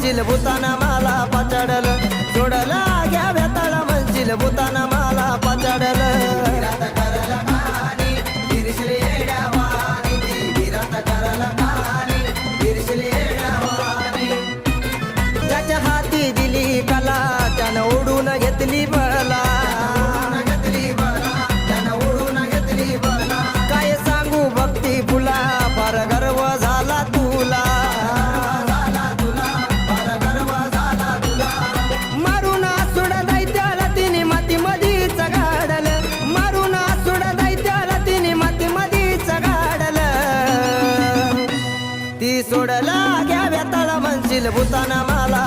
म्हणशील भूताना मला पाचाडल सोडला घ्या वेताळ म्हणशील भूताना मला पाचाडल ज्याच्या हाती दिली कला त्यानं ओढून घेतली बळला काय सांगू भक्ती फुला फार गर्व झाला तुला मारून सोड दैत्याला तिने माती मधीच गाडल मारून सोड दैत्याला तिने माती मधीच गाडल ती सोडला घ्या वेताळ म्हणशील भूताना मला